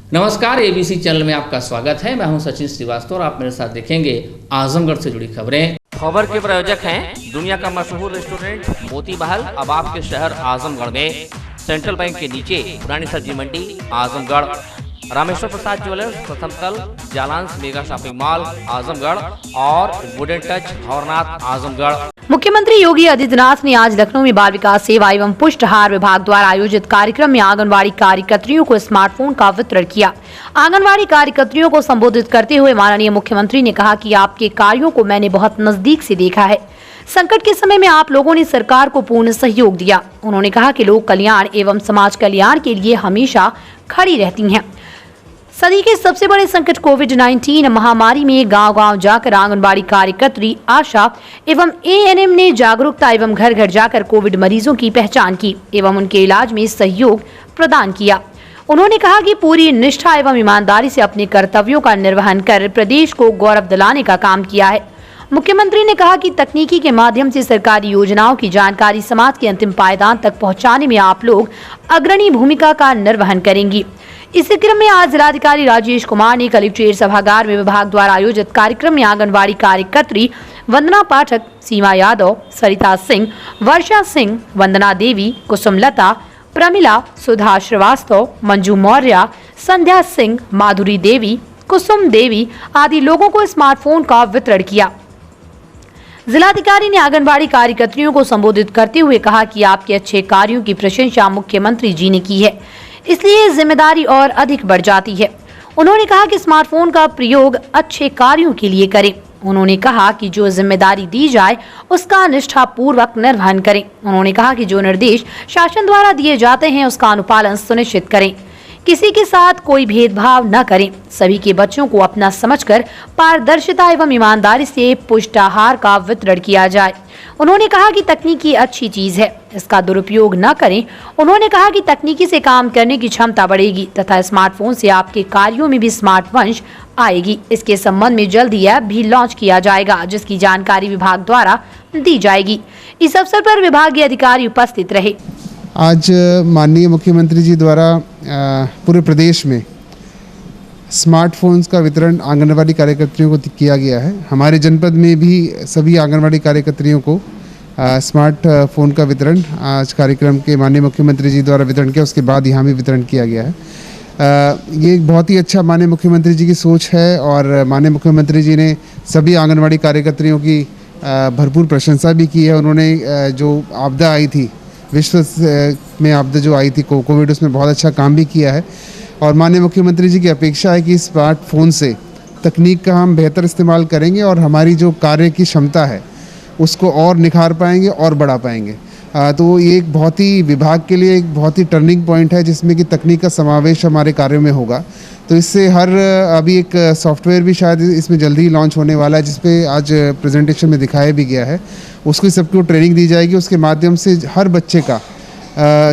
नमस्कार, ABC channel में आपका स्वागत है। मैं हूं सचिन श्रीवास्तव और आप मेरे साथ देखेंगे आजमगढ़ से जुड़ी खबरें। खबर के प्रायोजक हैं दुनिया का मशहूर रेस्टोरेंट मोती महल, अब आपके शहर आजमगढ़ में। सेंट्रल बैंक के नीचे पुरानी सब्जी मंडी आजमगढ़। रामेश्वर प्रसाद ज्वेलर्स, प्रथम तल, Jalans mega shopping mall Azamgarh और वुडन टच भवरनाथ आजमगढ़। मुख्यमंत्री योगी आदित्यनाथ ने आज लखनऊ में बाल विकास सेवा एवं पुष्टाहार विभाग द्वारा आयोजित कार्यक्रम में आंगनवाड़ी कार्यकर्त्रियों को स्मार्टफोन का वितरण किया। आंगनवाड़ी कार्यकर्त्रियों को संबोधित करते हुए माननीय मुख्यमंत्री ने कहा कि आपके कार्यों को मैंने बहुत नजदीक से देखा है। संकट के समय में आप लोगों ने सरकार को पूर्ण सहयोग दिया। उन्होंने कहा कि लोक कल्याण एवं समाज कल्याण के लिए हमेशा खड़ी रहती हैं। सदी के सबसे बड़े संकट कोविड-19 महामारी में गांव-गांव जाकर आंगनबाड़ी कार्यकर्त्री, आशा एवं एएनएम ने जागरूकता एवं घर घर जाकर कोविड मरीजों की पहचान की एवं उनके इलाज में सहयोग प्रदान किया। उन्होंने कहा कि पूरी निष्ठा एवं ईमानदारी से अपने कर्तव्यों का निर्वहन कर प्रदेश को गौरव दिलाने का काम किया है। मुख्यमंत्री ने कहा कि तकनीकी के माध्यम से सरकारी योजनाओं की जानकारी समाज के अंतिम पायदान तक पहुंचाने में आप लोग अग्रणी भूमिका का निर्वहन करेंगी। इसी क्रम में आज जिलाधिकारी राजेश कुमार ने कलेक्ट्रेट सभागार में विभाग द्वारा आयोजित कार्यक्रम में आंगनबाड़ी कार्यकर्त्री वंदना पाठक, सीमा यादव, सरिता सिंह, वर्षा सिंह, वंदना देवी, कुसुमलता, प्रमिला, सुधा श्रीवास्तव, मंजू मौर्य, संध्या सिंह, माधुरी देवी, कुसुम देवी आदि लोगों को स्मार्टफोन का वितरण किया। जिलाधिकारी ने आंगनबाड़ी कार्यकर्त्रियों को संबोधित करते हुए कहा कि आपके अच्छे कार्यों की प्रशंसा मुख्यमंत्री जी ने की है, इसलिए जिम्मेदारी और अधिक बढ़ जाती है। उन्होंने कहा कि स्मार्टफोन का प्रयोग अच्छे कार्यों के लिए करें। उन्होंने कहा कि जो जिम्मेदारी दी जाए उसका निष्ठापूर्वक निर्वहन करें। उन्होंने कहा कि जो निर्देश शासन द्वारा दिए जाते हैं उसका अनुपालन सुनिश्चित करें, किसी के साथ कोई भेदभाव न करें, सभी के बच्चों को अपना समझकर पारदर्शिता एवं ईमानदारी से पुष्टाहार का वितरण किया जाए। उन्होंने कहा कि तकनीकी अच्छी चीज है, इसका दुरुपयोग न करें। उन्होंने कहा कि तकनीकी से काम करने की क्षमता बढ़ेगी तथा स्मार्टफोन से आपके कार्यों में भी स्मार्ट वंश आएगी। इसके संबंध में जल्द ही ऐप भी लॉन्च किया जाएगा, जिसकी जानकारी विभाग द्वारा दी जाएगी। इस अवसर पर विभागीय अधिकारी उपस्थित रहे। आज माननीय मुख्यमंत्री जी द्वारा पूरे प्रदेश में स्मार्टफोन्स का वितरण आंगनवाड़ी कार्यकर्त्रियों को किया गया है। हमारे जनपद में भी सभी आंगनवाड़ी कार्यकर्त्रियों को स्मार्टफोन का वितरण आज कार्यक्रम के माननीय मुख्यमंत्री जी द्वारा वितरण किया, उसके बाद यहाँ भी वितरण किया गया है। ये एक बहुत ही अच्छा माननीय मुख्यमंत्री जी की सोच है और माननीय मुख्यमंत्री जी ने सभी आंगनवाड़ी कार्यकर्त्रियों की भरपूर प्रशंसा भी की है। उन्होंने जो आपदा आई थी, विश्व में आपदा जो आई थी कोविड, उसमें बहुत अच्छा काम भी किया है और माननीय मुख्यमंत्री जी की अपेक्षा है कि स्मार्टफोन से तकनीक का हम बेहतर इस्तेमाल करेंगे और हमारी जो कार्य की क्षमता है उसको और निखार पाएंगे और बढ़ा पाएंगे। तो ये एक बहुत ही विभाग के लिए एक बहुत ही टर्निंग पॉइंट है जिसमें कि तकनीक का समावेश हमारे कार्यों में होगा। तो इससे अभी एक सॉफ्टवेयर भी शायद इसमें जल्दी ही लॉन्च होने वाला है, जिसपे आज प्रेजेंटेशन में दिखाया भी गया है। उसकी सबको ट्रेनिंग दी जाएगी। उसके माध्यम से हर बच्चे का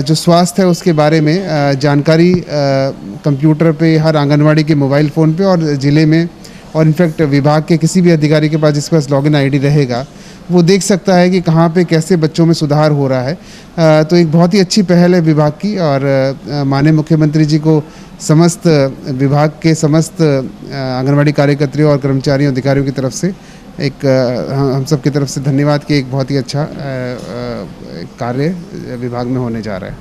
जो स्वास्थ्य है उसके बारे में जानकारी कंप्यूटर पे, हर आंगनवाड़ी के मोबाइल फ़ोन पे और ज़िले में और इनफैक्ट विभाग के किसी भी अधिकारी के पास जिसके पास लॉगिन आईडी रहेगा वो देख सकता है कि कहाँ पे कैसे बच्चों में सुधार हो रहा है। तो एक बहुत ही अच्छी पहल है विभाग की और माननीय मुख्यमंत्री जी को समस्त विभाग के समस्त आंगनवाड़ी कार्यकर्त्रियों और कर्मचारियों अधिकारियों की तरफ से एक हम सब की तरफ से धन्यवाद कि एक बहुत ही अच्छा कार्य विभाग में होने जा रहा है।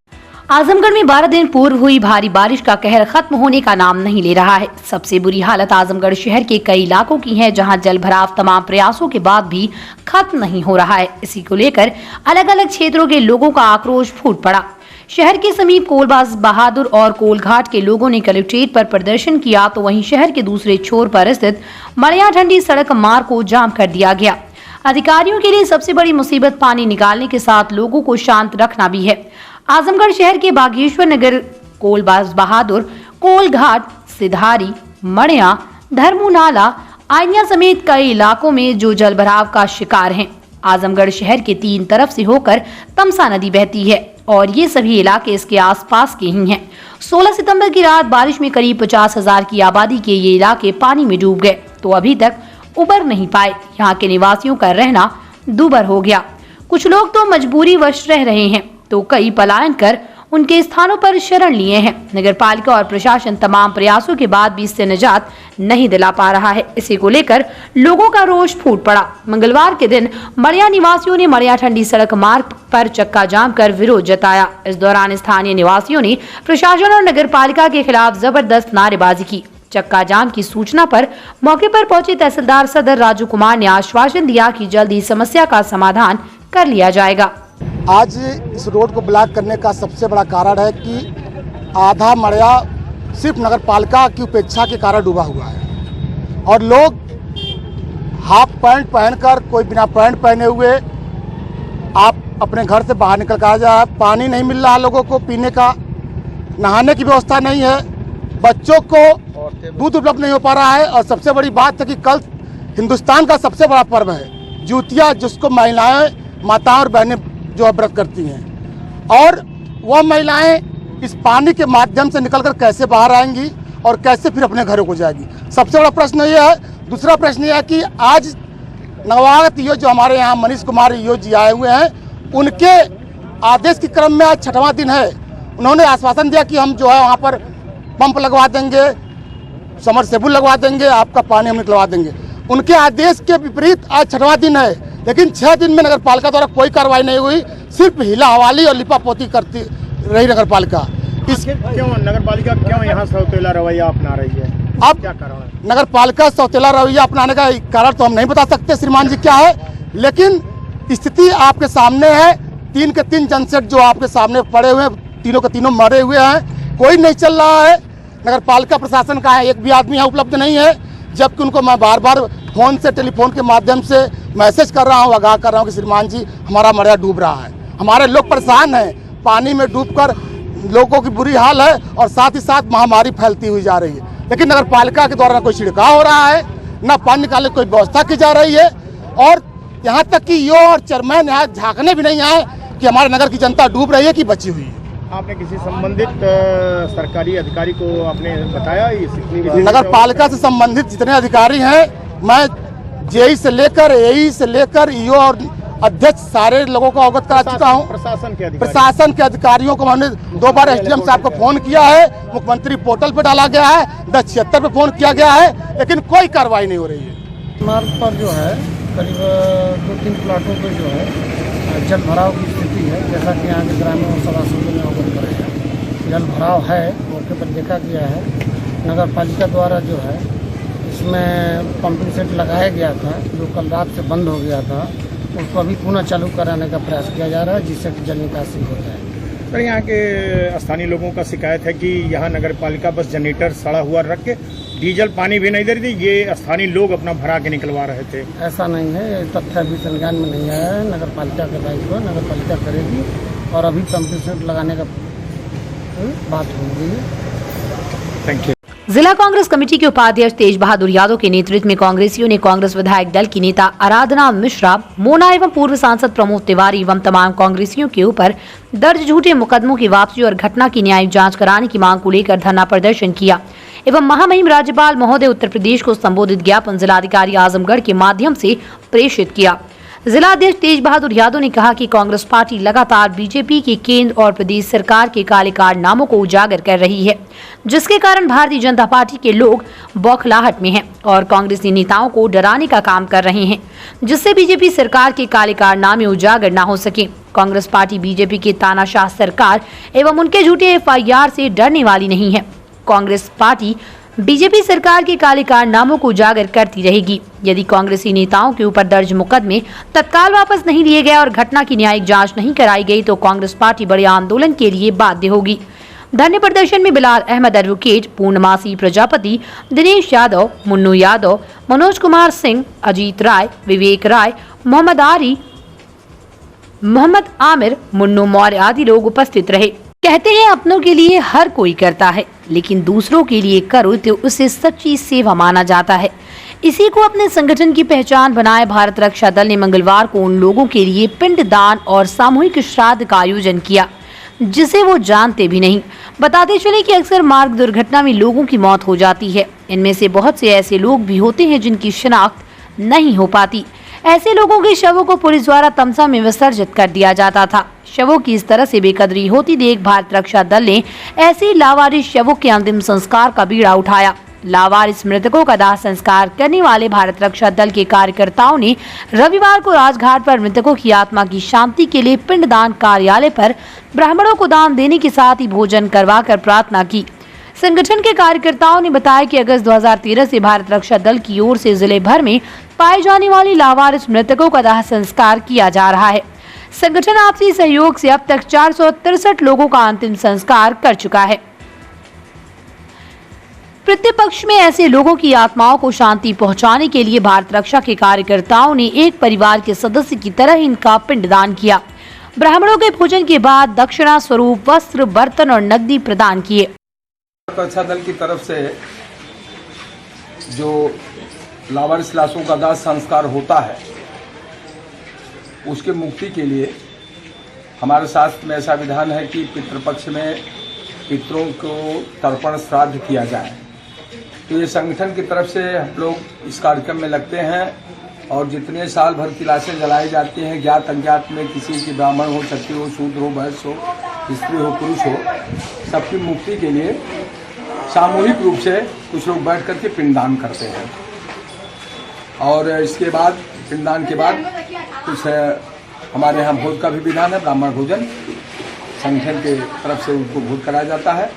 आजमगढ़ में 12 दिन पूर्व हुई भारी बारिश का कहर खत्म होने का नाम नहीं ले रहा है। सबसे बुरी हालत आजमगढ़ शहर के कई इलाकों की है, जहां जल भराव तमाम प्रयासों के बाद भी खत्म नहीं हो रहा है। इसी को लेकर अलग अलग क्षेत्रों के लोगों का आक्रोश फूट पड़ा। शहर के समीप कोलबाज बहादुर और कोलघाट के लोगों ने कलेक्ट्रेट पर प्रदर्शन किया, तो वहीं शहर के दूसरे छोर पर स्थित मड़ियाठंडी सड़क मार्ग को जाम कर दिया गया। अधिकारियों के लिए सबसे बड़ी मुसीबत पानी निकालने के साथ लोगों को शांत रखना भी है। आजमगढ़ शहर के बागेश्वर नगर, कोलबाज बहादुर, कोलघाट, सिधारी, मड़िया, धर्मू नाला, आइनिया समेत कई इलाकों में जो जल भराव का शिकार हैं। आजमगढ़ शहर के 3 तरफ से होकर तमसा नदी बहती है और ये सभी इलाके इसके आसपास के ही हैं। 16 सितंबर की रात बारिश में करीब 50,000 की आबादी के ये इलाके पानी में डूब गए, तो अभी तक उबर नहीं पाए। यहाँ के निवासियों का रहना दूभर हो गया। कुछ लोग तो मजबूरी वश रह रहे हैं, तो कई पलायन कर उनके स्थानों पर शरण लिए हैं। नगर पालिका और प्रशासन तमाम प्रयासों के बाद भी इससे निजात नहीं दिला पा रहा है। इसी को लेकर लोगों का रोष फूट पड़ा। मंगलवार के दिन मड़िया निवासियों ने मड़िया ठंडी सड़क मार्ग पर चक्का जाम कर विरोध जताया। इस दौरान स्थानीय निवासियों ने प्रशासन और नगर पालिका के खिलाफ जबरदस्त नारेबाजी की। चक्का जाम की सूचना पर मौके पर पहुंचे तहसीलदार सदर राजू कुमार ने आश्वासन दिया कि जल्द ही समस्या का समाधान कर लिया जाएगा। आज इस रोड को ब्लॉक करने का सबसे बड़ा कारण है कि आधा मड़िया सिर्फ नगर पालिका की उपेक्षा के कारण डूबा हुआ है और लोग हाफ पैंट पहनकर, कोई बिना पैंट पहने हुए आप अपने घर से बाहर निकल कर आ जाए। पानी नहीं मिल रहा लोगों को पीने का, नहाने की व्यवस्था नहीं है, बच्चों को दूध उपलब्ध नहीं हो पा रहा है। और सबसे बड़ी बात है कि कल हिंदुस्तान का सबसे बड़ा पर्व है ज्योतिया, जिसको महिलाएं, माताएं और बहनें जो है व्रत करती हैं, और वह महिलाएं इस पानी के माध्यम से निकलकर कैसे बाहर आएंगी और कैसे फिर अपने घरों को जाएगी। सबसे बड़ा प्रश्न ये है। दूसरा प्रश्न ये है कि आज नवागत ईओ जो हमारे यहाँ मनीष कुमार ईओ जी आए हुए हैं, उनके आदेश के क्रम में आज 6वां दिन है। उन्होंने आश्वासन दिया कि हम जो है वहाँ पर पंप लगवा देंगे, समरसेबुल लगवा देंगे, आपका पानी हम निकलवा देंगे। उनके आदेश के विपरीत आज 6वां दिन है, लेकिन 6 दिन में नगर पालिका द्वारा कोई कार्रवाई नहीं हुई। सिर्फ हिला हवाली और लिपापोती करती रही नगर पालिका। क्यों नगर पालिका क्यों यहाँ सौतेला रवैया अपना रही है? अब क्या कारण है? नगर पालिका सौतेला रवैया अपनाने का कारण तो हम नहीं बता सकते श्रीमान जी क्या है, लेकिन स्थिति आपके सामने है। 3 के 3 जनसेट जो आपके सामने पड़े हुए हैं, तीनों के तीनों मरे हुए हैं, कोई नहीं चल रहा है। नगर पालिका प्रशासन का है, एक भी आदमी यहाँ उपलब्ध नहीं है, जबकि उनको मैं बार बार फोन से, टेलीफोन के माध्यम से मैसेज कर रहा हूँ, आगाह कर रहा हूँ कि श्रीमान जी हमारा मड़िया डूब रहा है, हमारे लोग परेशान हैं, पानी में डूबकर लोगों की बुरी हाल है और साथ ही साथ महामारी फैलती हुई जा रही है। लेकिन नगर पालिका के द्वारा न कोई छिड़काव हो रहा है, न पानी निकालने की कोई व्यवस्था की जा रही है, और यहाँ तक कि ईओ और चेयरमैन यहाँ झांकने भी नहीं आए कि हमारे नगर की जनता डूब रही है कि बची हुई है। आपने किसी संबंधित सरकारी अधिकारी को आपने बताया? नगर पालिका से संबंधित जितने अधिकारी हैं, मैं जेई से लेकर एई से लेकर ईओ और अध्यक्ष सारे लोगों को अवगत करा चुका हूँ। प्रशासन के अधिकारियों को हमने 2 बार एसडीएम साहब को फोन किया है, मुख्यमंत्री पोर्टल पर डाला गया है, 1076 पे फोन किया गया है, लेकिन कोई कार्रवाई नहीं हो रही है। मार्ग पर जो है करीब 2-3 प्लाटों पर जो है जल भराव की स्थिति है, जैसा कि यहाँ के ग्रामीण और सभासदों ने अवगत कराया। जल भराव है, मौके पर देखा गया है। नगर पालिका द्वारा जो है इसमें पंपिंग सेट लगाया गया था, जो कल रात से बंद हो गया था, उसको अभी पुनः चालू कराने का प्रयास किया जा रहा है, जिससे कि जल निकासी हो जाए। पर यहाँ के स्थानीय लोगों का शिकायत है कि यहाँ नगर पालिका बस जनरेटर सड़ा हुआ रख के डीजल पानी भी नहीं दे रही थी, ये स्थानीय लोग अपना भरा के निकलवा रहे थे। ऐसा नहीं है, ये तथ्य अभी संज्ञान में नहीं आया है। नगर पालिका का दायित्व नगर पालिका करेगी और अभी पंपिंग सेट लगाने का बात हो रही है। Thank you. जिला कांग्रेस कमेटी के उपाध्यक्ष तेज बहादुर यादव के नेतृत्व में कांग्रेसियों ने कांग्रेस विधायक दल की नेता आराधना मिश्रा, मोना एवं पूर्व सांसद प्रमोद तिवारी एवं तमाम कांग्रेसियों के ऊपर दर्ज झूठे मुकदमों की वापसी और घटना की न्यायिक जांच कराने की मांग को लेकर धरना प्रदर्शन किया एवं महामहिम राज्यपाल महोदय उत्तर प्रदेश को संबोधित ज्ञापन जिलाधिकारी आजमगढ़ के माध्यम से प्रेषित किया। जिलाध्यक्ष तेज बहादुर यादव ने कहा कि कांग्रेस पार्टी लगातार बीजेपी की केंद्र और प्रदेश सरकार के काले कारनामों को उजागर कर रही है, जिसके कारण भारतीय जनता पार्टी के लोग बौखलाहट में हैं और कांग्रेसी नेताओं को डराने का काम कर रहे हैं, जिससे बीजेपी सरकार के काले कारनामे उजागर न हो सके। कांग्रेस पार्टी बीजेपी के तानाशाह सरकार एवं उनके झूठे FIR से डरने वाली नहीं है। कांग्रेस पार्टी बीजेपी सरकार के काले कारनामों को उजागर करती रहेगी। यदि कांग्रेसी नेताओं के ऊपर दर्ज मुकदमे तत्काल वापस नहीं लिए गए और घटना की न्यायिक जांच नहीं कराई गई तो कांग्रेस पार्टी बड़े आंदोलन के लिए बाध्य होगी। धरने प्रदर्शन में बिलाल अहमद एडवोकेट, पूर्णमासी प्रजापति, दिनेश यादव, मुन्नू यादव, मनोज कुमार सिंह, अजीत राय, विवेक राय, मोहम्मद आरी, मोहम्मद आमिर, मुन्नू मौर्य आदि लोग उपस्थित रहे। कहते हैं अपनों के लिए हर कोई करता है, लेकिन दूसरों के लिए करो तो उसे सच्ची सेवा माना जाता है। इसी को अपने संगठन की पहचान बनाए भारत रक्षा दल ने मंगलवार को उन लोगों के लिए पिंडदान और सामूहिक श्राद्ध का आयोजन किया जिसे वो जानते भी नहीं। बताते चले कि अक्सर मार्ग दुर्घटना में लोगों की मौत हो जाती है। इनमें से बहुत से ऐसे लोग भी होते हैं जिनकी शिनाख्त नहीं हो पाती। ऐसे लोगों के शवों को पुलिस द्वारा तमसा में विसर्जित कर दिया जाता था। शवों की इस तरह से बेकदरी होती देख भारत रक्षा दल ने ऐसे लावारिस शवों के अंतिम संस्कार का बीड़ा उठाया। लावारिस मृतकों का दाह संस्कार करने वाले भारत रक्षा दल के कार्यकर्ताओं ने रविवार को राजघाट पर मृतकों की आत्मा की शांति के लिए पिंडदान कार्यालय पर ब्राह्मणों को दान देने के साथ ही भोजन करवाकर प्रार्थना की। संगठन के कार्यकर्ताओं ने बताया कि अगस्त 2013 से भारत रक्षा दल की ओर से जिले भर में पाए जाने वाली लावारिस मृतकों का दाह संस्कार किया जा रहा है। संगठन आपसी सहयोग से अब तक 463 लोगों का अंतिम संस्कार कर चुका है। प्रतिपक्ष में ऐसे लोगों की आत्माओं को शांति पहुंचाने के लिए भारत रक्षा के कार्यकर्ताओं ने एक परिवार के सदस्य की तरह इनका पिंडदान किया। ब्राह्मणों के भोजन के बाद दक्षिणा स्वरूप वस्त्र, बर्तन और नकदी प्रदान किए। भारत रक्षा दल की तरफ से जो लावारिस लाशों का दाह संस्कार होता है उसके मुक्ति के लिए हमारे शास्त्र में ऐसा विधान है कि पितृपक्ष में पितरों को तर्पण श्राद्ध किया जाए। तो ये संगठन की तरफ से हम लोग इस कार्यक्रम में लगते हैं और जितने साल भर की लाशें जलाई जाती हैं, ज्ञात अज्ञात में किसी की ब्राह्मण हो, क्षत्रिय हो, शूद्र हो, वैश्य हो, स्त्री हो, पुरुष हो, सबकी मुक्ति के लिए सामूहिक रूप से कुछ लोग बैठ करके पिंडदान करते हैं। और इसके बाद पिंडदान के बाद कुछ हमारे यहाँ भोज का भी विधान है, ब्राह्मण भोजन संगठन के तरफ से उनको भोज कराया जाता है।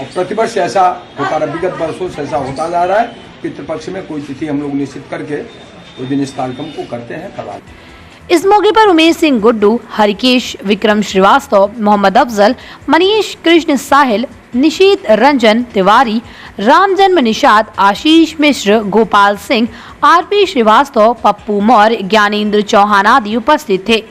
और प्रतिवर्ष ऐसा होता रहा, विगत वर्षों से ऐसा होता जा रहा है। पितृपक्ष में कोई तिथि हम लोग निश्चित करके उस दिन इस कार्यक्रम को करते हैं, करवाते हैं। इस मौके पर उमेश सिंह गुड्डू, हरिकेश विक्रम श्रीवास्तव, मोहम्मद अफजल, मनीष कृष्ण साहिल, निशीत रंजन तिवारी, राम जन्म निषाद, आशीष मिश्र, गोपाल सिंह, आरपी श्रीवास्तव, पप्पू मौर्य, ज्ञानेंद्र चौहान आदि उपस्थित थे।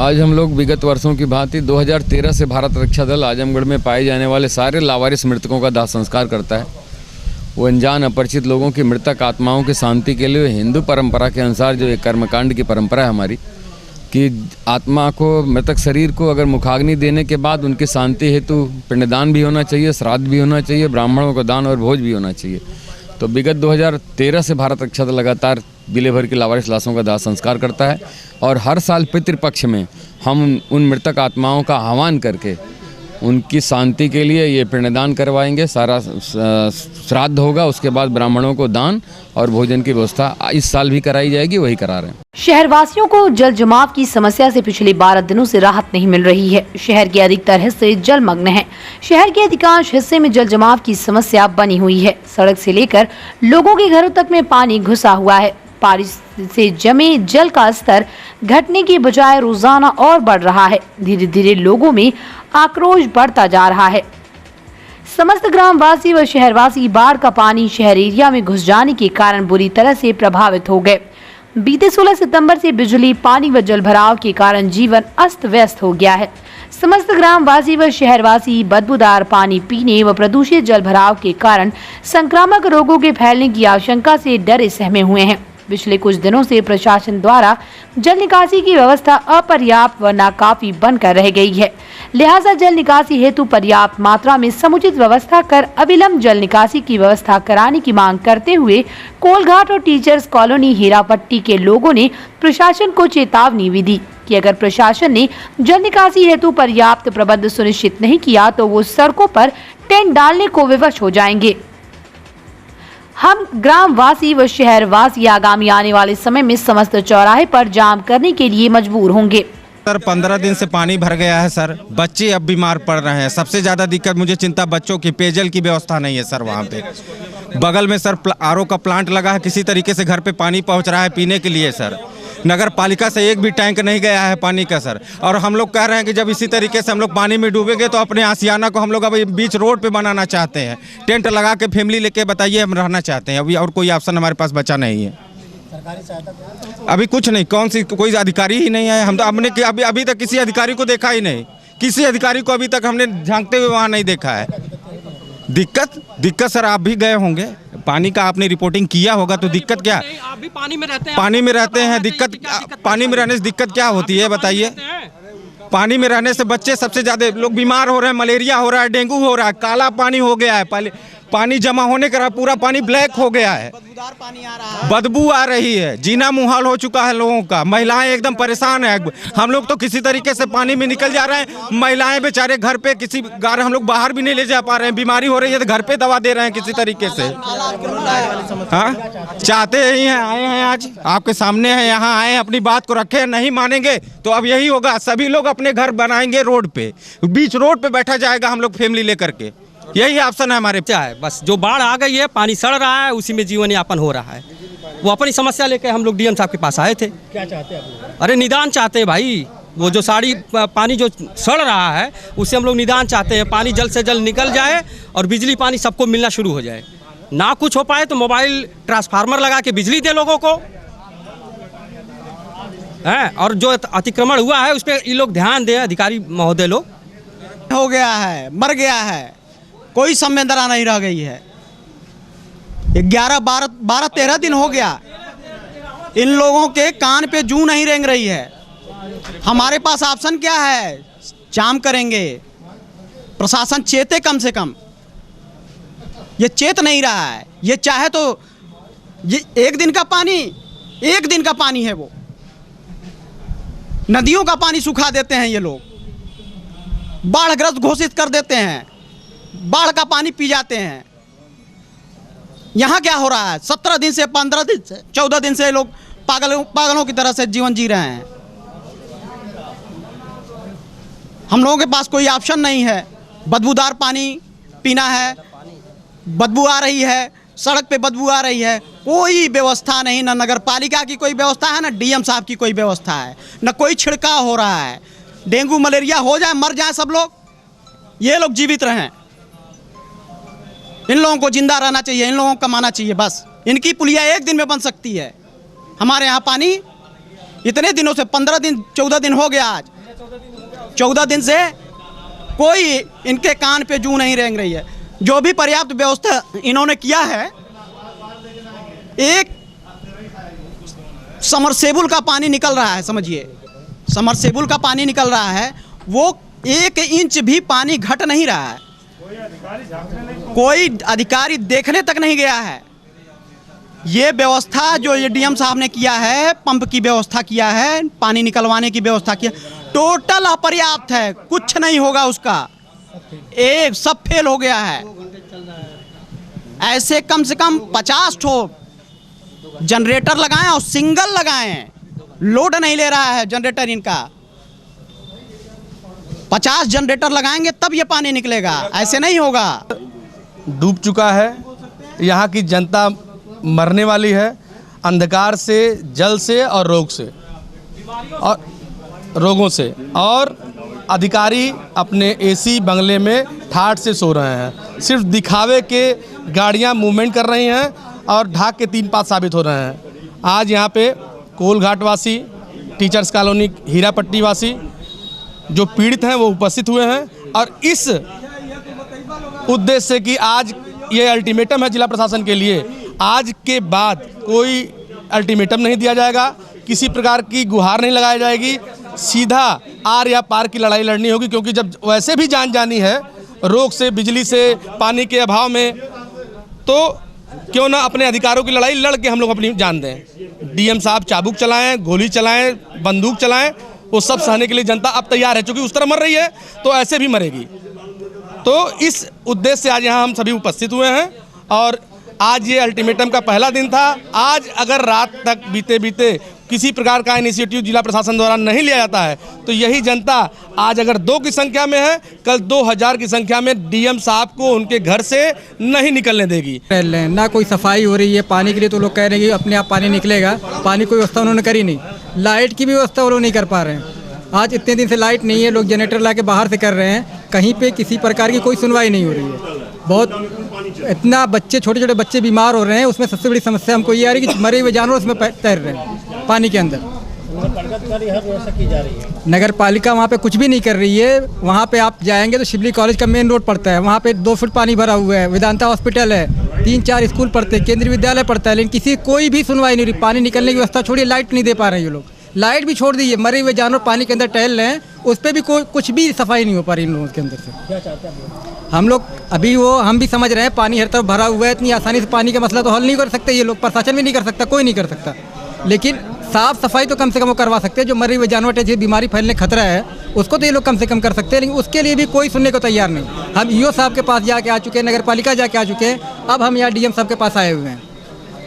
आज हम लोग विगत वर्षों की भांति 2013 से भारत रक्षा दल आजमगढ़ में पाए जाने वाले सारे लावारिस मृतकों का दाह संस्कार करता है। वो अनजान अपरिचित लोगों की मृतक आत्माओं की शांति के लिए हिंदू परंपरा के अनुसार जो एक कर्मकांड की परंपरा है हमारी, कि आत्मा को, मृतक शरीर को अगर मुखाग्नि देने के बाद उनकी शांति हेतु पिंडदान भी होना चाहिए, श्राद्ध भी होना चाहिए, ब्राह्मणों को दान और भोज भी होना चाहिए। तो विगत 2013 से भारत रक्षा दल लगातार जिले भर की लावारिस लाशों का दाह संस्कार करता है और हर साल पितृपक्ष में हम उन मृतक आत्माओं का आह्वान करके उनकी शांति के लिए ये पिंडदान करवाएंगे। सारा श्राद्ध होगा, उसके बाद ब्राह्मणों को दान और भोजन की व्यवस्था इस साल भी कराई जाएगी, वही करा रहे हैं। शहरवासियों को जल जमाव की समस्या से पिछले 12 दिनों से राहत नहीं मिल रही है। शहर के अधिकतर हिस्से जलमग्न हैं। शहर के अधिकांश हिस्से में जल जमाव की समस्या बनी हुई है। सड़क से लेकर लोगों के घरों तक में पानी घुसा हुआ है। बारिश से जमे जल का स्तर घटने की बजाय रोजाना और बढ़ रहा है। धीरे धीरे लोगों में आक्रोश बढ़ता जा रहा है। समस्त ग्रामवासी व शहरवासी बाढ़ का पानी शहर एरिया में घुस जाने के कारण बुरी तरह से प्रभावित हो गए। बीते 16 सितंबर से बिजली, पानी व जल भराव के कारण जीवन अस्त व्यस्त हो गया है। समस्त ग्रामवासी व शहरवासी बदबूदार पानी पीने व प्रदूषित जल भराव के कारण संक्रामक रोगों के फैलने की आशंका से डरे सहमे हुए हैं। पिछले कुछ दिनों से प्रशासन द्वारा जल निकासी की व्यवस्था अपर्याप्त व नाकाफी बनकर रह गई है। लिहाजा जल निकासी हेतु पर्याप्त मात्रा में समुचित व्यवस्था कर अविलंब जल निकासी की व्यवस्था कराने की मांग करते हुए कोलघाट और टीचर्स कॉलोनी हीरापट्टी के लोगों ने प्रशासन को चेतावनी भी दी कि अगर प्रशासन ने जल निकासी हेतु पर्याप्त प्रबंध सुनिश्चित नहीं किया तो वो सड़कों पर टेंट डालने को विवश हो जाएंगे। हम ग्रामवासी व शहरवासी आगामी आने वाले समय में समस्त चौराहे पर जाम करने के लिए मजबूर होंगे। सर 15 दिन से पानी भर गया है सर, बच्चे अब बीमार पड़ रहे हैं। सबसे ज़्यादा दिक्कत मुझे चिंता बच्चों की, पेयजल की व्यवस्था नहीं है सर। वहाँ पे बगल में सर आरओ का प्लांट लगा है, किसी तरीके से घर पे पानी पहुँच रहा है पीने के लिए सर। नगर पालिका से एक भी टैंक नहीं गया है पानी का सर। और हम लोग कह रहे हैं कि जब इसी तरीके से हम लोग पानी में डूबेंगे तो अपने आशियाना को हम लोग अभी बीच रोड पे बनाना चाहते हैं। टेंट लगा के फैमिली लेके बताइए हम रहना चाहते हैं। अभी और कोई ऑप्शन हमारे पास बचा नहीं है। अभी कुछ नहीं, कौन सी कोई अधिकारी ही नहीं है। हम तो हमने अभी तक किसी अधिकारी को देखा ही नहीं। किसी अधिकारी को अभी तक हमने झांकते हुए वहाँ नहीं देखा है। दिक्कत सर आप भी गए होंगे, पानी का आपने रिपोर्टिंग किया होगा तो दिक्कत क्या? आप भी पानी में रहते हैं। पानी में रहते हैं, दिक्कत पानी में रहने से दिक्कत क्या होती है बताइए? पानी में रहने से बच्चे सबसे ज़्यादा लोग बीमार हो रहे हैं, मलेरिया हो रहा है, डेंगू हो रहा है, काला पानी हो गया है। पानी जमा होने के बाद पूरा पानी ब्लैक हो गया है, बदबू आ रही है, जीना मुहाल हो चुका है लोगों का। महिलाएं एकदम परेशान है। हम लोग तो किसी तरीके से पानी में निकल जा रहे हैं, महिलाएं बेचारे घर पे किसी गार हम लोग बाहर भी नहीं ले जा पा रहे हैं, बीमारी हो रही है तो घर पे दवा दे रहे हैं किसी तरीके से। हाँ, चाहते ही हैं, आए हैं आज आपके सामने हैं, यहाँ आए अपनी बात को रखे, नहीं मानेंगे तो अब यही होगा, सभी लोग अपने घर बनाएंगे रोड पे, बीच रोड पे बैठा जाएगा हम लोग फैमिली लेकर के। यही ऑप्शन है हमारे। क्या है, बस जो बाढ़ आ गई है, पानी सड़ रहा है, उसी में जीवन यापन हो रहा है। वो अपनी समस्या लेकर हम लोग डीएम साहब के पास आए थे। क्या चाहते हैं आप लोग? अरे निदान चाहते हैं भाई, वो जो पानी जो सड़ रहा है उससे हम लोग निदान चाहते हैं। पानी जल्द से जल्द निकल जाए और बिजली पानी सबको मिलना शुरू हो जाए। ना कुछ हो पाए तो मोबाइल ट्रांसफार्मर लगा के बिजली दे लोगों को है, और जो अतिक्रमण हुआ है उस पर ये लोग ध्यान दें, अधिकारी महोदय लोग। हो गया है, मर गया है, कोई संवेदना नहीं रह गई है। 12-13 दिन हो गया, इन लोगों के कान पे जूं नहीं रेंग रही है। हमारे पास ऑप्शन क्या है? जाम करेंगे, प्रशासन चेते कम से कम। ये चेत नहीं रहा है। ये चाहे तो ये एक दिन का पानी है, वो नदियों का पानी सुखा देते हैं ये लोग, बाढ़ग्रस्त घोषित कर देते हैं, बाढ़ का पानी पी जाते हैं। यहाँ क्या हो रहा है? 17 दिन से 15 दिन से 14 दिन से लोग पागलों की तरह से जीवन जी रहे हैं। हम लोगों के पास कोई ऑप्शन नहीं है। बदबूदार पानी पीना है, बदबू आ रही है, सड़क पे बदबू आ रही है, कोई व्यवस्था नहीं। ना नगर पालिका की कोई व्यवस्था है, ना डीएम साहब की कोई व्यवस्था है, ना कोई छिड़काव हो रहा है। डेंगू मलेरिया हो जाए, मर जाए सब लोग, ये लोग जीवित रहें। इन लोगों को जिंदा रहना चाहिए, इन लोगों को कमाना चाहिए बस। इनकी पुलिया एक दिन में बन सकती है। हमारे यहाँ पानी इतने दिनों से 15 दिन 14 दिन हो गया, आज 14 दिन से कोई इनके कान पे जूं नहीं रेंग रही है। जो भी पर्याप्त व्यवस्था इन्होंने किया है, एक समरसेबुल का पानी निकल रहा है, समझिए समरसेबुल का पानी निकल रहा है, वो 1 इंच भी पानी घट नहीं रहा है। कोई अधिकारी देखने तक नहीं गया है। ये व्यवस्था जो ये डीएम साहब ने किया है, पंप की व्यवस्था किया है, पानी निकलवाने की व्यवस्था किया, टोटल अपर्याप्त है, कुछ नहीं होगा उसका। एक सब फेल हो गया है। ऐसे कम से कम 50 ठो जनरेटर लगाएं और सिंगल लगाएं, लोड नहीं ले रहा है जनरेटर इनका। 50 जनरेटर लगाएंगे तब ये पानी निकलेगा, ऐसे नहीं होगा। डूब चुका है, यहाँ की जनता मरने वाली है, अंधकार से, जल से और रोगों से। और अधिकारी अपने एसी बंगले में ठाठ से सो रहे हैं, सिर्फ दिखावे के गाड़ियाँ मूवमेंट कर रही हैं और ढाक के 3 पात साबित हो रहे हैं। आज यहाँ पे कोलघाट वासी, टीचर्स कॉलोनी हीरापट्टी वासी जो पीड़ित हैं वो उपस्थित हुए हैं, और इस उद्देश्य से कि आज ये अल्टीमेटम है जिला प्रशासन के लिए, आज के बाद कोई अल्टीमेटम नहीं दिया जाएगा, किसी प्रकार की गुहार नहीं लगाई जाएगी, सीधा आर या पार की लड़ाई लड़नी होगी। क्योंकि जब वैसे भी जान जानी है रोग से, बिजली से, पानी के अभाव में, तो क्यों ना अपने अधिकारों की लड़ाई लड़ के हम लोग अपनी जान दें। डीएम साहब चाबुक चलाएं, गोली चलाएं, बंदूक चलाएं, वो सब सहने के लिए जनता अब तैयार है। क्योंकि उस तरह मर रही है तो ऐसे भी मरेगी। तो इस उद्देश्य से आज यहाँ हम सभी उपस्थित हुए हैं, और आज ये अल्टीमेटम का पहला दिन था। आज अगर रात तक बीते किसी प्रकार का इनिशिएटिव जिला प्रशासन द्वारा नहीं लिया जाता है तो यही जनता आज अगर 2 की संख्या में है, कल 2000 की संख्या में डीएम साहब को उनके घर से नहीं निकलने देगी। ना कोई सफाई हो रही है पानी के लिए, तो लोग कह रहे हैं कि अपने आप पानी निकलेगा। पानी कोई व्यवस्था उन्होंने करी नहीं, लाइट की भी व्यवस्था वो लोग नहीं कर पा रहे हैं। आज इतने दिन से लाइट नहीं है, लोग जनरेटर ला के बाहर से कर रहे हैं, कहीं पे किसी प्रकार की कोई सुनवाई नहीं हो रही है। बहुत इतना बच्चे, छोटे छोटे बच्चे बीमार हो रहे हैं। उसमें सबसे बड़ी समस्या हमको ये आ रही है कि मरे हुए जानवर उसमें तैर रहे हैं पानी के अंदर। नगर पालिका वहाँ पे कुछ भी नहीं कर रही है। वहाँ पे आप जाएंगे तो शिवली कॉलेज का मेन रोड पड़ता है, वहाँ पे 2 फुट पानी भरा हुआ है। वेदांता हॉस्पिटल है, 3-4 स्कूल पढ़ते हैं, केंद्रीय विद्यालय पढ़ता है, लेकिन किसी कोई भी सुनवाई नहीं रही। पानी निकलने की व्यवस्था छोड़िए, लाइट नहीं दे पा रहे हैं ये लोग। लाइट भी छोड़ दी है, मरे हुए जानवर पानी के अंदर टहल रहे हैं, उस पर भी कोई कुछ भी सफाई नहीं हो पा रही इन लोगों के अंदर से। क्या चाहते हैं हम लोग? अभी हम भी समझ रहे हैं, पानी हर तरफ भरा हुआ है, इतनी आसानी से पानी का मसला तो हल नहीं कर सकते ये लोग, प्रशासन भी नहीं कर सकता, कोई नहीं कर सकता, लेकिन साफ सफाई तो कम से कम वो करवा सकते हैं। जो मरे हुए जानवर जैसे बीमारी फैलने खतरा है उसको तो ये लोग कम से कम कर सकते हैं, लेकिन उसके लिए भी कोई सुनने को तैयार नहीं। हम ईओ साहब के पास जाके आ चुके हैं, नगर पालिका जाके आ चुके हैं, अब हम यहाँ डीएम साहब के पास आए हुए हैं।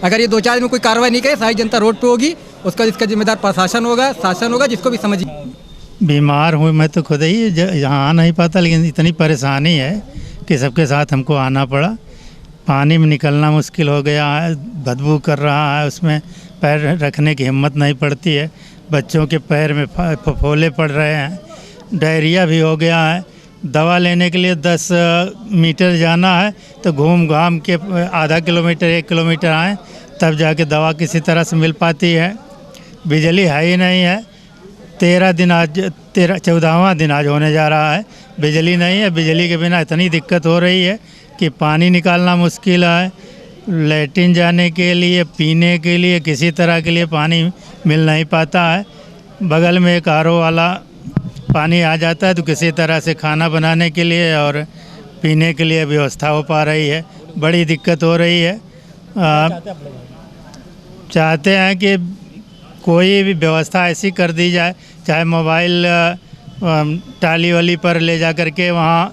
अगर ये 2-4 दिन में कोई कार्रवाई नहीं करे, सारी जनता रोड पे होगी, उसका जिसका जिम्मेदार प्रशासन होगा, शासन होगा, जिसको भी समझ। बीमार हूँ मैं तो खुद ही यहाँ आ नहीं पाता, लेकिन इतनी परेशानी है कि सबके साथ हमको आना पड़ा। पानी में निकलना मुश्किल हो गया है, बदबू कर रहा है, उसमें पैर रखने की हिम्मत नहीं पड़ती है, बच्चों के पैर में फफोले पड़ रहे हैं, डायरिया भी हो गया है। दवा लेने के लिए 10 मीटर जाना है तो घूम घाम के आधा किलोमीटर 1 किलोमीटर आए तब जाके दवा किसी तरह से मिल पाती है। बिजली है ही नहीं है। 14वां दिन आज होने जा रहा है, बिजली नहीं है। बिजली के बिना इतनी दिक्कत हो रही है कि पानी निकालना मुश्किल है, लैट्रिन जाने के लिए, पीने के लिए, किसी तरह के लिए पानी मिल नहीं पाता है। बगल में एक आरओ वाला पानी आ जाता है तो किसी तरह से खाना बनाने के लिए और पीने के लिए व्यवस्था हो पा रही है। बड़ी दिक्कत हो रही है। चाहते हैं कि कोई भी व्यवस्था ऐसी कर दी जाए, चाहे मोबाइल टाली वाली पर ले जा कर के वहाँ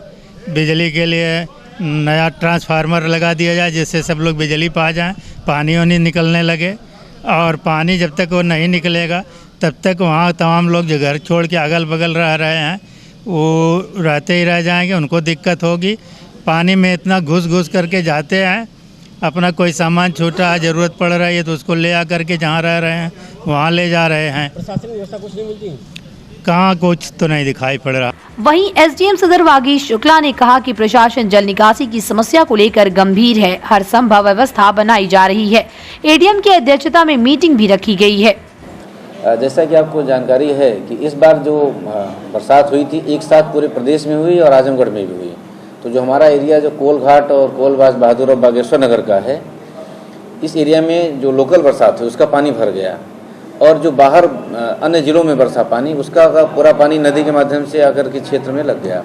बिजली के लिए नया ट्रांसफार्मर लगा दिया जाए, जिससे सब लोग बिजली पा जाएं, पानी वानी निकलने लगे। और पानी जब तक वो नहीं निकलेगा तब तक वहाँ तमाम लोग जो घर छोड़ के अगल बगल रह रहे हैं वो रहते ही रह जाएंगे, उनको दिक्कत होगी। पानी में इतना घुस घुस करके जाते हैं, अपना कोई सामान छोटा है, ज़रूरत पड़ रही है तो उसको ले आकर के जहाँ रह रहे हैं वहाँ ले जा रहे हैं। प्रशासनिक व्यवस्था कुछ नहीं मिलती, कहाँ कुछ तो नहीं दिखाई पड़ रहा। वहीं एसडीएम सदर वागीश शुक्ला ने कहा कि प्रशासन जल निकासी की समस्या को लेकर गंभीर है, हर संभव व्यवस्था बनाई जा रही है। एडीएम की अध्यक्षता में मीटिंग भी रखी गई है। जैसा कि आपको जानकारी है कि इस बार जो बरसात हुई थी एक साथ पूरे प्रदेश में हुई और आजमगढ़ में भी हुई, तो जो हमारा एरिया जो कोलघाट और कोलबास बहादुर और बागेश्वर नगर का है, इस एरिया में जो लोकल बरसात हुई उसका पानी भर गया और जो बाहर अन्य जिलों में बरसा पानी उसका पूरा पानी नदी के माध्यम से आकर के क्षेत्र में लग गया।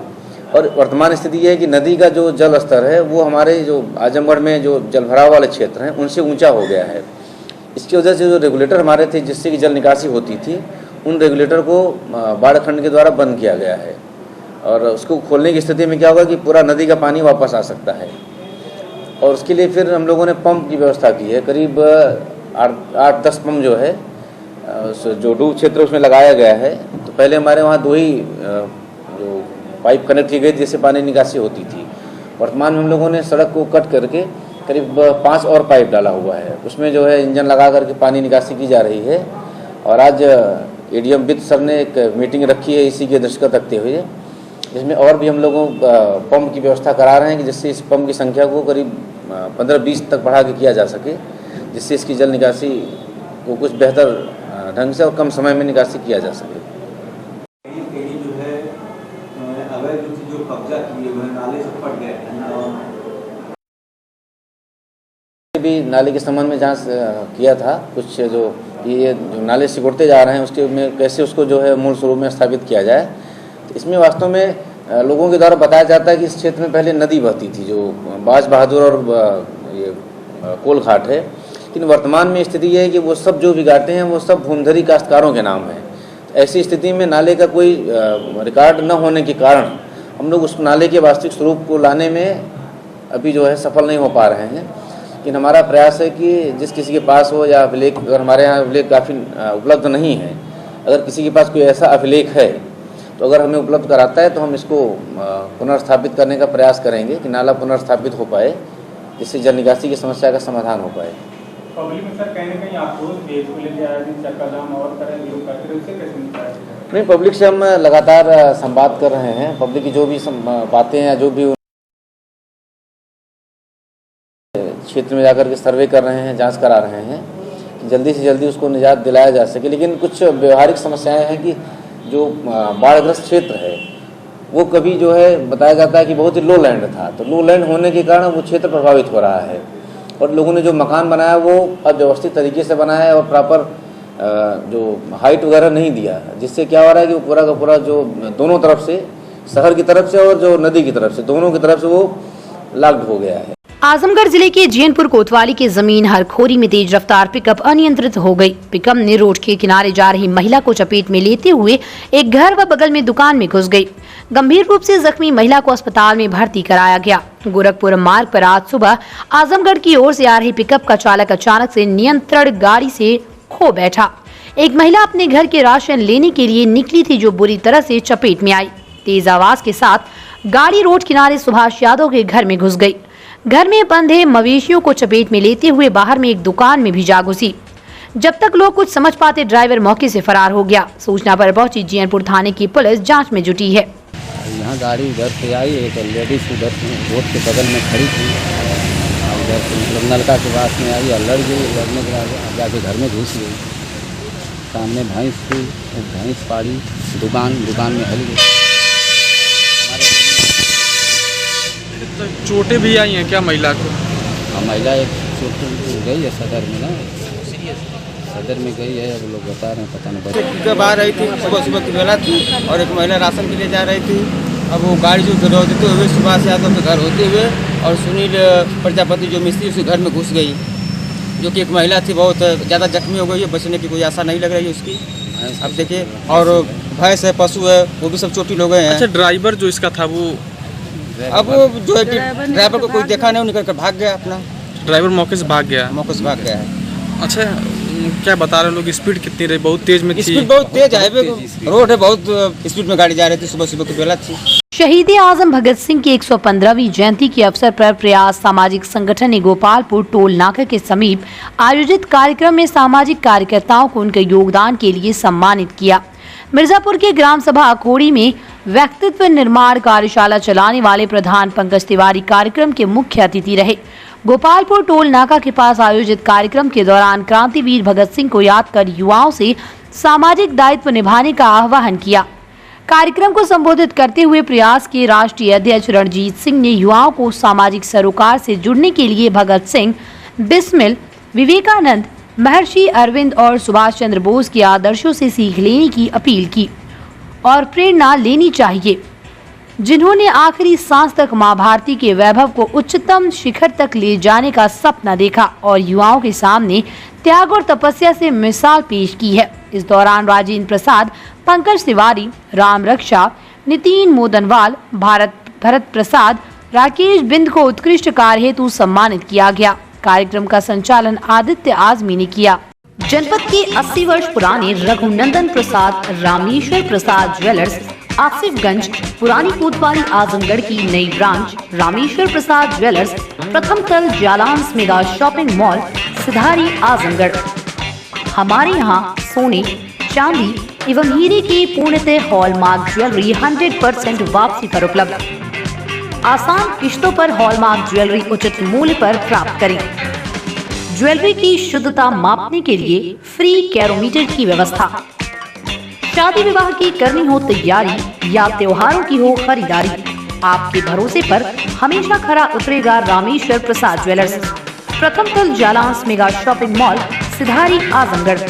और वर्तमान स्थिति ये है कि नदी का जो जल स्तर है वो हमारे जो आजमगढ़ में जो जलभराव वाले क्षेत्र हैं उनसे ऊंचा हो गया है। इसकी वजह से जो रेगुलेटर हमारे थे जिससे कि जल निकासी होती थी, उन रेगुलेटर को बाढ़ खंड के द्वारा बंद किया गया है और उसको खोलने की स्थिति में क्या होगा कि पूरा नदी का पानी वापस आ सकता है। और उसके लिए फिर हम लोगों ने पंप की व्यवस्था की है, करीब 8-10 पंप जो है जो डूब क्षेत्र उसमें लगाया गया है। तो पहले हमारे वहाँ 2 ही जो पाइप कनेक्ट की गई जिससे पानी निकासी होती थी। वर्तमान में हम लोगों ने सड़क को कट करके करीब 5 और पाइप डाला हुआ है, उसमें जो है इंजन लगा करके पानी निकासी की जा रही है। और आज एडीएम वित्त सर ने एक मीटिंग रखी है इसी के दृष्टिगत रखते हुए, जिसमें और भी हम लोगों पंप की व्यवस्था करा रहे हैं कि जिससे इस पंप की संख्या को करीब 15-20 तक बढ़ा के किया जा सके, जिससे इसकी जल निकासी को कुछ बेहतर ढंग से और कम समय में निकासी किया जा सके। जो है अवैध रूप से जो कब्जा किए हुए नाले से फट गए भी नाले के संबंध में जांच किया था। कुछ जो ये जो नाले सिकुड़ते जा रहे हैं उसके में कैसे उसको जो है मूल स्वरूप में स्थापित किया जाए। तो इसमें वास्तव में लोगों के द्वारा बताया जाता है कि इस क्षेत्र में पहले नदी बहती थी जो बाज बहादुर और ये कोलघाट है, लेकिन वर्तमान में स्थिति यह है कि वो सब जो बिगाड़ते हैं वो सब भूमधरी काश्तकारों के नाम है। ऐसी स्थिति में नाले का कोई रिकॉर्ड न होने के कारण हम लोग उस नाले के वास्तविक स्वरूप को लाने में अभी जो है सफल नहीं हो पा रहे हैं। लेकिन हमारा प्रयास है कि जिस किसी के पास हो या अभिलेख, अगर हमारे यहाँ अभिलेख काफ़ी उपलब्ध नहीं है, अगर किसी के पास कोई ऐसा अभिलेख है तो अगर हमें उपलब्ध कराता है तो हम इसको पुनर्स्थापित करने का प्रयास करेंगे कि नाला पुनर्स्थापित हो पाए, जिससे जल निकासी की समस्या का समाधान हो पाए। पब्लिक में सर कहीं ना कहीं आक्रोश भी इसको लेके आया दिन चक्का जाम और तरह योग करते उससे कैसे निपटाया? नहीं, पब्लिक से हम लगातार संवाद कर रहे हैं। पब्लिक की जो भी बातें हैं, जो भी क्षेत्र में जाकर के सर्वे कर रहे हैं, जांच करा रहे हैं, जल्दी से जल्दी उसको निजात दिलाया जा सके। लेकिन कुछ व्यवहारिक समस्याएं हैं कि जो बाढ़ग्रस्त क्षेत्र है वो कभी जो है बताया जाता है कि बहुत ही लो लैंड था, तो लो लैंड होने के कारण वो क्षेत्र प्रभावित हो रहा है और लोगों ने जो मकान बनाया वो अव्यवस्थित तरीके से बनाया है और प्रॉपर जो हाइट वगैरह नहीं दिया, जिससे क्या हो रहा है कि वो पूरा का पूरा जो दोनों तरफ से, शहर की तरफ से और जो नदी की तरफ से, दोनों की तरफ से वो लॉक्ड हो गया है। आजमगढ़ जिले के जैनपुर कोतवाली की जमीन हरखोरी में तेज रफ्तार पिकअप अनियंत्रित हो गई। पिकअप ने रोड के किनारे जा रही महिला को चपेट में लेते हुए एक घर व बगल में दुकान में घुस गई। गंभीर रूप से जख्मी महिला को अस्पताल में भर्ती कराया गया। गोरखपुर मार्ग पर आज सुबह आजमगढ़ की ओर से आ रही पिकअप का चालक अचानक से नियंत्रण गाड़ी से खो बैठा। एक महिला अपने घर के राशन लेने के लिए निकली थी, जो बुरी तरह से चपेट में आई। तेज आवाज के साथ गाड़ी रोड किनारे सुभाष यादव के घर में घुस गई। घर में बंधे मवेशियों को चपेट में लेते हुए बाहर में एक दुकान में भी जा घुसी। जब तक लोग कुछ समझ पाते, ड्राइवर मौके से फरार हो गया। सूचना पर पहुंची जैनपुर थाने की पुलिस जांच में जुटी है। यहाँ गाड़ी उधर से आई, एक लेडीज उधर रोड के बगल में खड़ी थी, उधर से मतलब नलका के पास में आई और लड़ गई। लड़ने के बाद जाके घर में घुस गई। सामने भैंस थी, भैंस पाड़ी, दुकान में हल गई। चोटें भी आई हैं क्या महिला को? महिला एक चोट गई है सदर में ना, सदर में गई है। अब लोग बता रहे हैं, पता नहीं। जब आ रही थी सुबह की बेला थी और एक महिला राशन के लिए जा रही थी। अब वो गाड़ी जो होते हुए सुभाष यादव के घर होते हुए और सुनील प्रजापति जो मिस्त्री उसके घर में घुस गई, जो कि एक महिला थी, बहुत ज़्यादा जख्मी हो गई है। बचने की कोई आशा नहीं लग रही है उसकी। अब देखिए, और भैंस है, पशु है, वो भी सब चोटिल हो गए हैं। अच्छा, ड्राइवर जो इसका था वो अब जो है ड्राइवर को कोई देखा नहीं, निकल कर भाग गया अपना। ड्राइवर मौके से भाग गया है। अच्छा, क्या बता रहे लोग? स्पीड कितनी रही? बहुत तेज में थी? स्पीड बहुत तेज, हाईवे रोड है, बहुत स्पीड में गाड़ी जा रही थी। सुबह की बेला थी। शहीद आजम भगत सिंह की 115वीं जयंती के अवसर पर प्रयास सामाजिक संगठन ने गोपालपुर टोल नाका के समीप आयोजित कार्यक्रम में सामाजिक कार्यकर्ताओं को उनके योगदान के लिए सम्मानित किया। मिर्जापुर के ग्राम सभा अखोड़ी में व्यक्तित्व निर्माण कार्यशाला चलाने वाले प्रधान पंकज तिवारी कार्यक्रम के मुख्य अतिथि रहे। गोपालपुर टोल नाका के पास आयोजित कार्यक्रम के दौरान क्रांतिवीर भगत सिंह को याद कर युवाओं से सामाजिक दायित्व निभाने का आह्वान किया। कार्यक्रम को संबोधित करते हुए प्रयास के राष्ट्रीय अध्यक्ष रणजीत सिंह ने युवाओं को सामाजिक सरोकार से जुड़ने के लिए भगत सिंह, बिस्मिल, विवेकानंद, महर्षि अरविंद और सुभाष चंद्र बोस के आदर्शों से सीख लेने की अपील की और प्रेरणा लेनी चाहिए, जिन्होंने आखिरी सांस तक मां भारती के वैभव को उच्चतम शिखर तक ले जाने का सपना देखा और युवाओं के सामने त्याग और तपस्या से मिसाल पेश की है। इस दौरान राजेंद्र प्रसाद, पंकज तिवारी, राम रक्षा, नितिन मोदनवाल, भरत प्रसाद, राकेश बिंद को उत्कृष्ट कार्य हेतु सम्मानित किया गया। कार्यक्रम का संचालन आदित्य आजमी ने किया। जनपद के 80 वर्ष पुराने रघुनंदन प्रसाद रामेश्वर प्रसाद ज्वेलर्स आसिफगंज पुरानी कोतवाली आजमगढ़ की नई ब्रांच रामेश्वर प्रसाद ज्वेलर्स प्रथम तल जालांस मेगा शॉपिंग मॉल सिधारी आजमगढ़। हमारे यहाँ सोने, चांदी एवं हीरे की पूर्णतः हॉलमार्क ज्वेलरी 100% वापसी पर उपलब्ध। आसान किश्तों पर हॉलमार्क ज्वेलरी उचित मूल्य पर प्राप्त करें। ज्वेलरी की शुद्धता मापने के लिए फ्री कैरोमीटर की व्यवस्था। शादी विवाह की करनी हो तैयारी या त्योहारों की हो खरीदारी, आपके भरोसे पर हमेशा खरा उतरेगा रामेश्वर प्रसाद ज्वेलर्स, प्रथम तल जालांस मेगा शॉपिंग मॉल सिधारी आजमगढ़।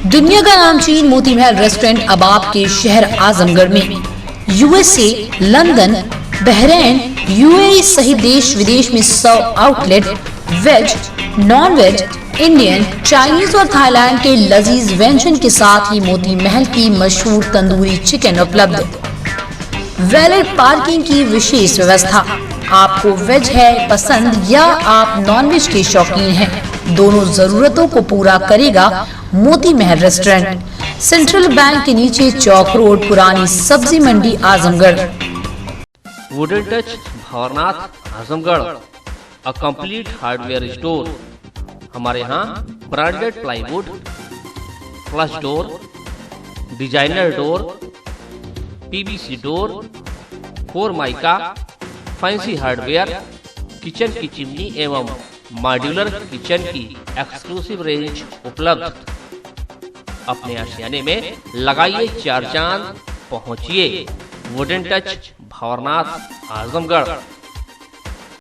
दुनिया का नामचीन मोती महल रेस्टोरेंट अब आपके शहर आजमगढ़ में यूएसए, लंदन, बहरीन, यूएई सहित देश विदेश में 100 outlet veg, non veg, Indian, Chinese और थाईलैंड के लजीज व्यंजन के साथ ही मोती महल की मशहूर तंदूरी चिकन उपलब्ध। वैलिड पार्किंग की विशेष व्यवस्था। आपको वेज है पसंद या आप नॉन वेज के शौकीन हैं, दोनों जरूरतों को पूरा करेगा Moti Mahal restaurant, central bank के नीचे चौक रोड, पुरानी सब्जी मंडी Azamgarh. Wooden touch Bhawarnath Azamgarh, a complete hardware store. हमारे यहाँ branded plywood, flush door, designer door, PVC door, Formica, fancy hardware, kitchen की चिमनी एवं मॉड्यूलर किचन की एक्सक्लूसिव रेंज उपलब्ध। अपने आशियाने में लगाइए 4 चांद, पहुंचिए वुडन टच भवरनाथ आजमगढ़।